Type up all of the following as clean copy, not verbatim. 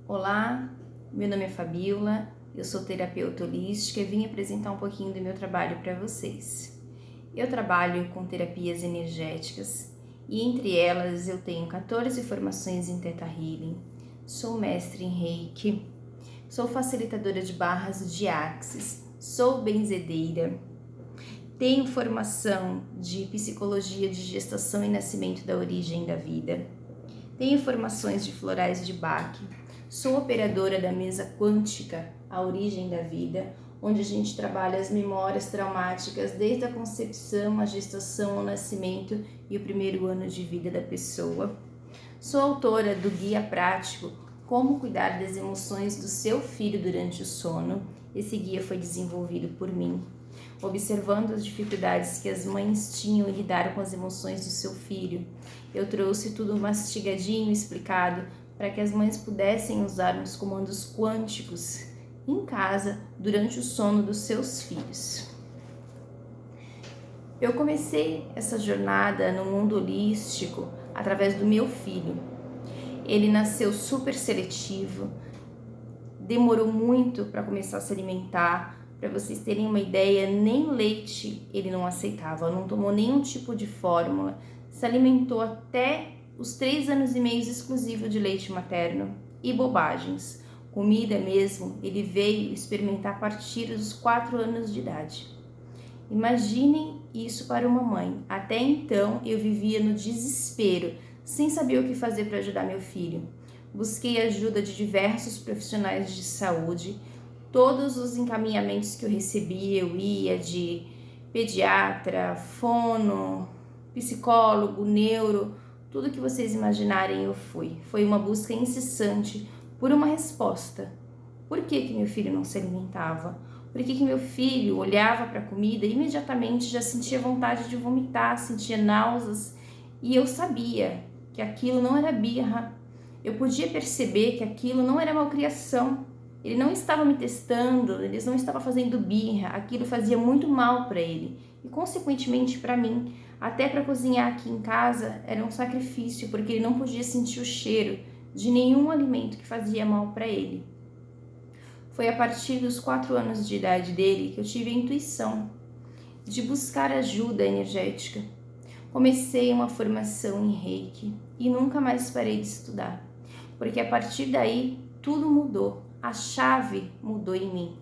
Olá, meu nome é Fabiola, eu sou terapeuta holística e vim apresentar um pouquinho do meu trabalho para vocês. Eu trabalho com terapias energéticas e entre elas eu tenho 14 formações em Theta Healing, sou mestre em Reiki, sou facilitadora de barras de Axis, sou benzedeira, tenho formação de psicologia de gestação e nascimento da origem da vida, tenho formações de florais de Bach, sou operadora da mesa quântica, a origem da vida, onde a gente trabalha as memórias traumáticas desde a concepção, a gestação, o nascimento e o primeiro ano de vida da pessoa. Sou autora do Guia Prático Como Cuidar das Emoções do Seu Filho Durante o Sono. Esse guia foi desenvolvido por mim, observando as dificuldades que as mães tinham em lidar com as emoções do seu filho. Eu trouxe tudo mastigadinho, explicado, para que as mães pudessem usar os comandos quânticos em casa durante o sono dos seus filhos. Eu comecei essa jornada no mundo holístico através do meu filho. Ele nasceu super seletivo, demorou muito para começar a se alimentar. Para vocês terem uma ideia, nem leite ele não aceitava, não tomou nenhum tipo de fórmula, se alimentou até os 3 anos e meio exclusivo de leite materno e bobagens. Comida mesmo, ele veio experimentar a partir dos 4 anos de idade. Imaginem isso para uma mãe. Até então eu vivia no desespero, sem saber o que fazer para ajudar meu filho. Busquei ajuda de diversos profissionais de saúde. Todos os encaminhamentos que eu recebi, eu ia de pediatra, fono, psicólogo, neuro, tudo que vocês imaginarem eu fui. Foi uma busca incessante por uma resposta. Por que meu filho não se alimentava? Por que meu filho olhava para a comida e imediatamente já sentia vontade de vomitar, sentia náuseas? E eu sabia que aquilo não era birra. Eu podia perceber que aquilo não era malcriação. Ele não estava me testando, ele não estava fazendo birra, aquilo fazia muito mal para ele e consequentemente para mim. Até para cozinhar aqui em casa era um sacrifício, porque ele não podia sentir o cheiro de nenhum alimento que fazia mal para ele. Foi a partir dos 4 anos de idade dele que eu tive a intuição de buscar ajuda energética. Comecei uma formação em Reiki e nunca mais parei de estudar, porque a partir daí tudo mudou, a chave mudou em mim.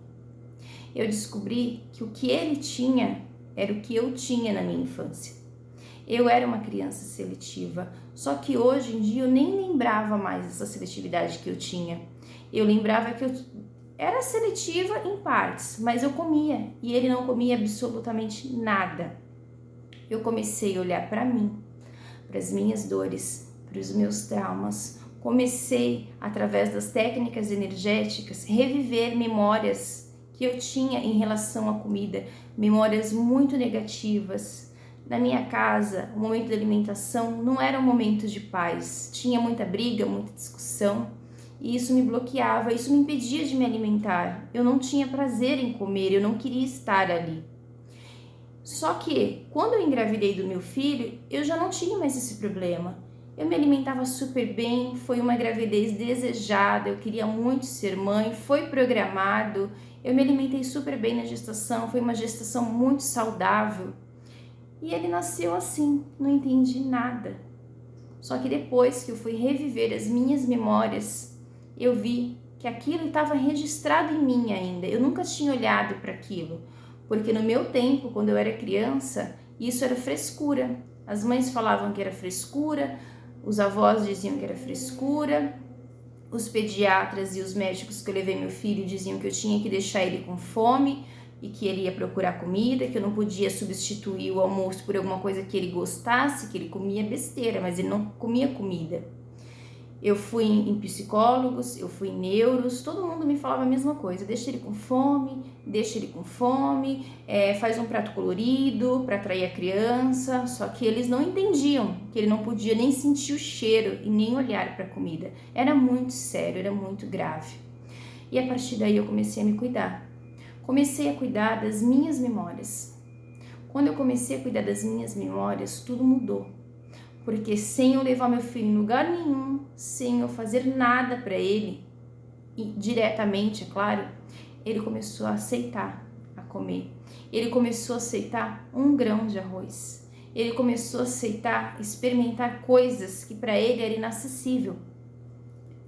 Eu descobri que o que ele tinha era o que eu tinha na minha infância. Eu era uma criança seletiva, só que hoje em dia eu nem lembrava mais dessa seletividade que eu tinha. Eu lembrava que eu era seletiva em partes, mas eu comia e ele não comia absolutamente nada. Eu comecei a olhar para mim, para as minhas dores, para os meus traumas. Comecei, através das técnicas energéticas, reviver memórias que eu tinha em relação à comida, memórias muito negativas. Na minha casa, o momento da alimentação não era um momento de paz, tinha muita briga, muita discussão, e isso me bloqueava, isso me impedia de me alimentar. Eu não tinha prazer em comer, eu não queria estar ali. Só que, quando eu engravidei do meu filho, eu já não tinha mais esse problema. Eu me alimentava super bem, foi uma gravidez desejada, eu queria muito ser mãe, foi programado, eu me alimentei super bem na gestação, foi uma gestação muito saudável. E ele nasceu assim, não entendi nada. Só que depois que eu fui reviver as minhas memórias, eu vi que aquilo estava registrado em mim ainda. Eu nunca tinha olhado para aquilo, porque no meu tempo, quando eu era criança, isso era frescura. As mães falavam que era frescura, os avós diziam que era frescura, os pediatras e os médicos que eu levei meu filho diziam que eu tinha que deixar ele com fome e que ele ia procurar comida, que eu não podia substituir o almoço por alguma coisa que ele gostasse, que ele comia besteira, mas ele não comia comida. Eu fui em psicólogos, eu fui em neuros, todo mundo me falava a mesma coisa: deixa ele com fome, faz um prato colorido para atrair a criança. Só que eles não entendiam que ele não podia nem sentir o cheiro e nem olhar para a comida. Era muito sério, era muito grave. E a partir daí eu comecei a me cuidar. Comecei a cuidar das minhas memórias. Quando eu comecei a cuidar das minhas memórias, tudo mudou. Porque sem eu levar meu filho em lugar nenhum, sem eu fazer nada para ele, diretamente, é claro, ele começou a aceitar a comer. Ele começou a aceitar 1 grão de arroz. Ele começou a aceitar, experimentar coisas que para ele era inacessível.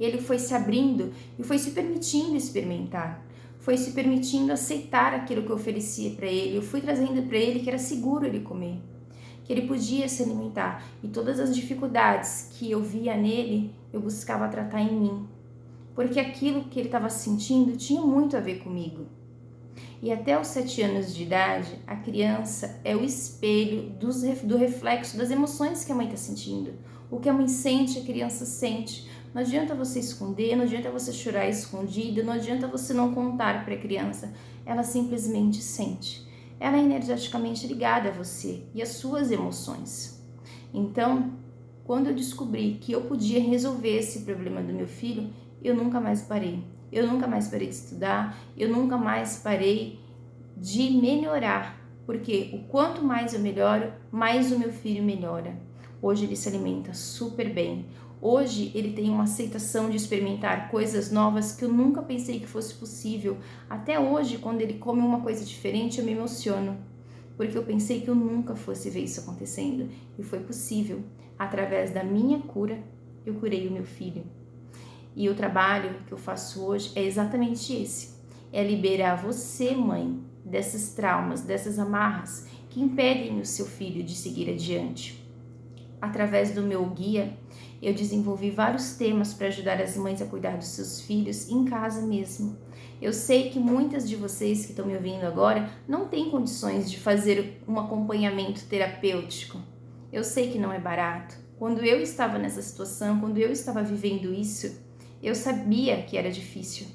Ele foi se abrindo e foi se permitindo experimentar. Foi se permitindo aceitar aquilo que eu oferecia para ele. Eu fui trazendo para ele que era seguro ele comer, que ele podia se alimentar. E todas as dificuldades que eu via nele, eu buscava tratar em mim. Porque aquilo que ele estava sentindo tinha muito a ver comigo. E até os 7 anos de idade, a criança é o espelho do reflexo das emoções que a mãe está sentindo. O que a mãe sente, a criança sente. Não adianta você esconder, não adianta você chorar escondida, não adianta você não contar para a criança. Ela simplesmente sente. Ela é energeticamente ligada a você e às suas emoções. Então, quando eu descobri que eu podia resolver esse problema do meu filho, eu nunca mais parei. Eu nunca mais parei de estudar, eu nunca mais parei de melhorar, porque o quanto mais eu melhoro, mais o meu filho melhora. Hoje ele se alimenta super bem. Hoje ele tem uma aceitação de experimentar coisas novas que eu nunca pensei que fosse possível. Até hoje, quando ele come uma coisa diferente, eu me emociono, porque eu pensei que eu nunca fosse ver isso acontecendo. E foi possível. Através da minha cura, eu curei o meu filho. E o trabalho que eu faço hoje é exatamente esse. É liberar você, mãe, desses traumas, dessas amarras que impedem o seu filho de seguir adiante. Através do meu guia, eu desenvolvi vários temas para ajudar as mães a cuidar dos seus filhos em casa mesmo. Eu sei que muitas de vocês que estão me ouvindo agora não têm condições de fazer um acompanhamento terapêutico. Eu sei que não é barato. Quando eu estava nessa situação, quando eu estava vivendo isso, eu sabia que era difícil,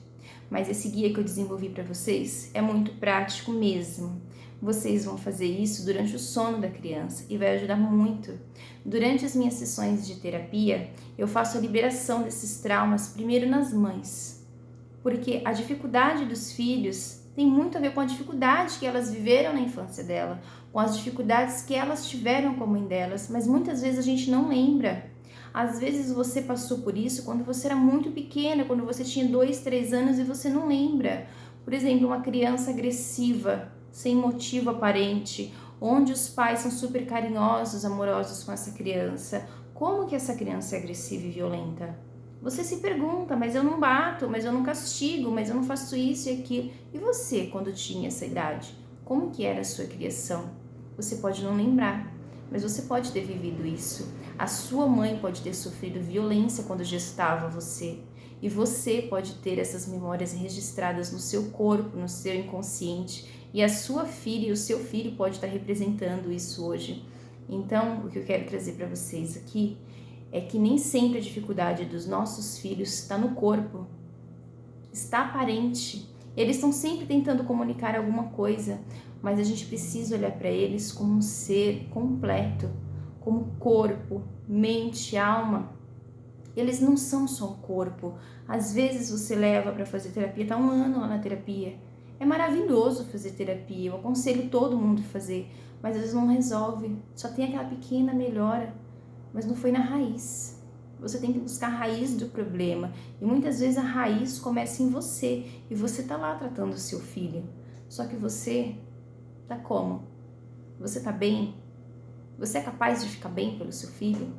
mas esse guia que eu desenvolvi para vocês é muito prático mesmo. Vocês vão fazer isso durante o sono da criança e vai ajudar muito. Durante as minhas sessões de terapia, eu faço a liberação desses traumas primeiro nas mães, porque a dificuldade dos filhos tem muito a ver com a dificuldade que elas viveram na infância dela, com as dificuldades que elas tiveram com a mãe delas, mas muitas vezes a gente não lembra. Às vezes você passou por isso quando você era muito pequena, quando você tinha 2, 3 anos e você não lembra. Por exemplo, uma criança agressiva, sem motivo aparente, onde os pais são super carinhosos, amorosos com essa criança. Como que essa criança é agressiva e violenta? Você se pergunta, mas eu não bato, mas eu não castigo, mas eu não faço isso e aquilo. E você, quando tinha essa idade? Como que era a sua criação? Você pode não lembrar, mas você pode ter vivido isso. A sua mãe pode ter sofrido violência quando gestava você. E você pode ter essas memórias registradas no seu corpo, no seu inconsciente. E a sua filha e o seu filho pode estar representando isso hoje. Então, o que eu quero trazer para vocês aqui é que nem sempre a dificuldade dos nossos filhos está no corpo, está aparente. Eles estão sempre tentando comunicar alguma coisa, mas a gente precisa olhar para eles como um ser completo, como corpo, mente, alma. Eles não são só um corpo. Às vezes você leva para fazer terapia, tá 1 ano lá na terapia. É maravilhoso fazer terapia, eu aconselho todo mundo a fazer, mas às vezes não resolve, só tem aquela pequena melhora, mas não foi na raiz. Você tem que buscar a raiz do problema, e muitas vezes a raiz começa em você, e você tá lá tratando o seu filho, só que você tá como? Você tá bem? Você é capaz de ficar bem pelo seu filho?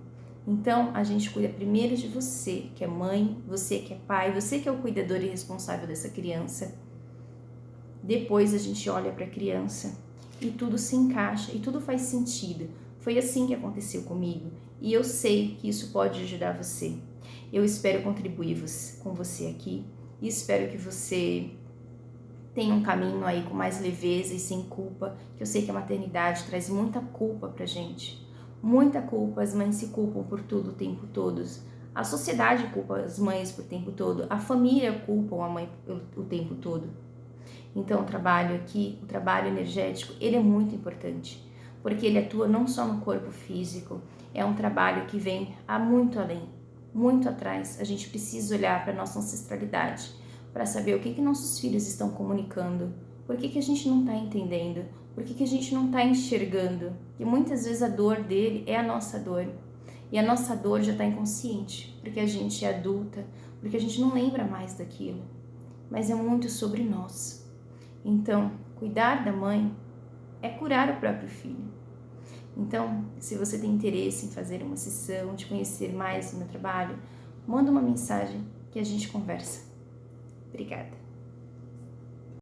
Então, a gente cuida primeiro de você, que é mãe, você que é pai, você que é o cuidador e responsável dessa criança. Depois a gente olha para a criança e tudo se encaixa e tudo faz sentido. Foi assim que aconteceu comigo e eu sei que isso pode ajudar você. Eu espero contribuir com você aqui e espero que você tenha um caminho aí com mais leveza e sem culpa, que eu sei que a maternidade traz muita culpa pra gente. Muita culpa, as mães se culpam por tudo o tempo todo. A sociedade culpa as mães por tempo todo, a família culpa a mãe o tempo todo. Então o trabalho aqui, o trabalho energético, ele é muito importante, porque ele atua não só no corpo físico, é um trabalho que vem a muito além, muito atrás. A gente precisa olhar para a nossa ancestralidade, para saber o que nossos filhos estão comunicando, por que a gente não está entendendo, por que a gente não está enxergando, e muitas vezes a dor dele é a nossa dor. E a nossa dor já está inconsciente, porque a gente é adulta, porque a gente não lembra mais daquilo. Mas é muito sobre nós. Então, cuidar da mãe é curar o próprio filho. Então, se você tem interesse em fazer uma sessão, de conhecer mais do meu trabalho, manda uma mensagem que a gente conversa. Obrigada.